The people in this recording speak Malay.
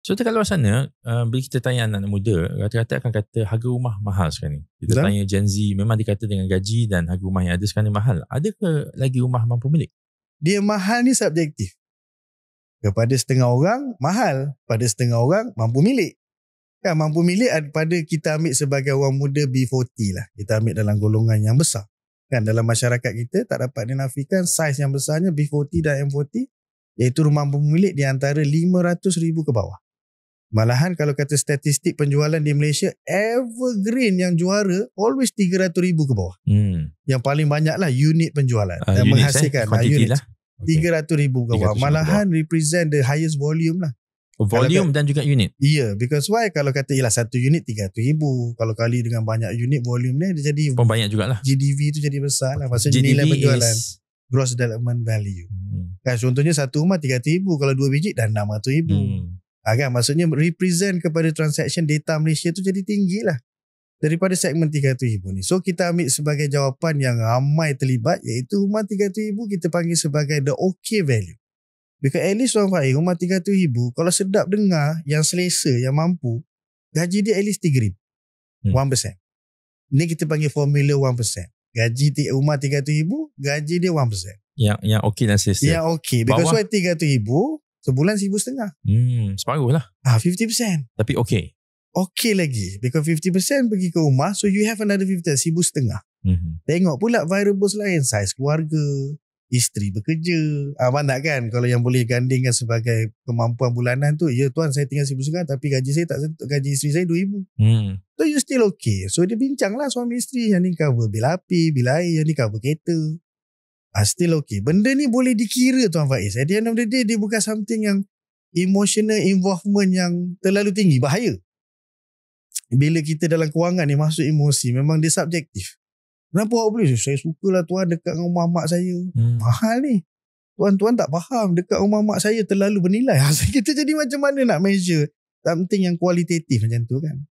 So dekat luar sana, bila kita tanya anak muda, rata-rata akan kata harga rumah mahal sekarang ni. Kita Betul. tanya Gen Z, memang dikata dengan gaji dan harga rumah yang ada sekarang ni mahal. Adakah lagi rumah mampu milik? Dia mahal ni subjektif. Kepada setengah orang mahal, pada setengah orang mampu milik. Kan mampu milik pada kita ambil sebagai orang muda B40 lah. Kita ambil dalam golongan yang besar. Kan dalam masyarakat kita tak dapat dinafikan saiz yang besarnya B40 dan M40, iaitu rumah mampu milik di antara 500,000 ke bawah. Malahan kalau kata statistik penjualan di Malaysia, evergreen yang juara always 300,000 ke bawah. Yang paling banyak lah unit penjualan dan menghasilkan unit. Lah. 300,000 ke bawah. Malahan represent the highest volume lah. Volume dan juga unit. Ya, because why? Kalau kata ialah satu unit 300,000, kalau kali dengan banyak unit volume ni dia jadi banyak jugalah. GDV tu jadi besar lah. Maksudnya nilai penjualan, gross development value. Kan contohnya satu rumah 300,000, kalau 2 biji dah 600,000. Kan maksudnya represent kepada transaction data Malaysia tu jadi tinggi lah daripada segmen 300,000 ni. So kita ambil sebagai jawapan yang ramai terlibat, iaitu rumah 300,000 kita panggil sebagai the okay value. Because at least Tuan Faiz, rumah 300,000 kalau sedap dengar, yang selesa, yang mampu, gaji dia at least 3,000. 1%. Ni kita panggil formula 1%. Gaji rumah 300,000, gaji dia 1%. Yang okay dan selesa. Yang okay. Because why 300,000 sebulan 1,500. Separuh lah. 50%. Tapi okay. Okay lagi. Because 50% pergi ke rumah, so you have another 50%, 1,500. Tengok pula variables lain, saiz keluarga, isteri bekerja. Abang tak kan, kalau yang boleh gandingkan sebagai kemampuan bulanan tu, ya tuan saya tinggal 1,500 tapi gaji saya tak sentuh, gaji isteri saya 2,000. So you still okay. So dia bincang lah suami isteri, yang ni cover bil api, bil air, yang ni cover kereta. Still okay. Benda ni boleh dikira Tuan Faiz. At the end of the day, dia bukan something yang emotional involvement yang terlalu tinggi. Bahaya. Bila kita dalam kewangan ni masuk emosi, memang dia subjektif. Kenapa awak boleh? Saya sukalah tuan dekat dengan rumah mak saya. Mahal ni. Tuan-tuan tak faham, dekat rumah mak saya terlalu bernilai. Kita jadi macam mana nak measure something yang kualitatif macam tu kan?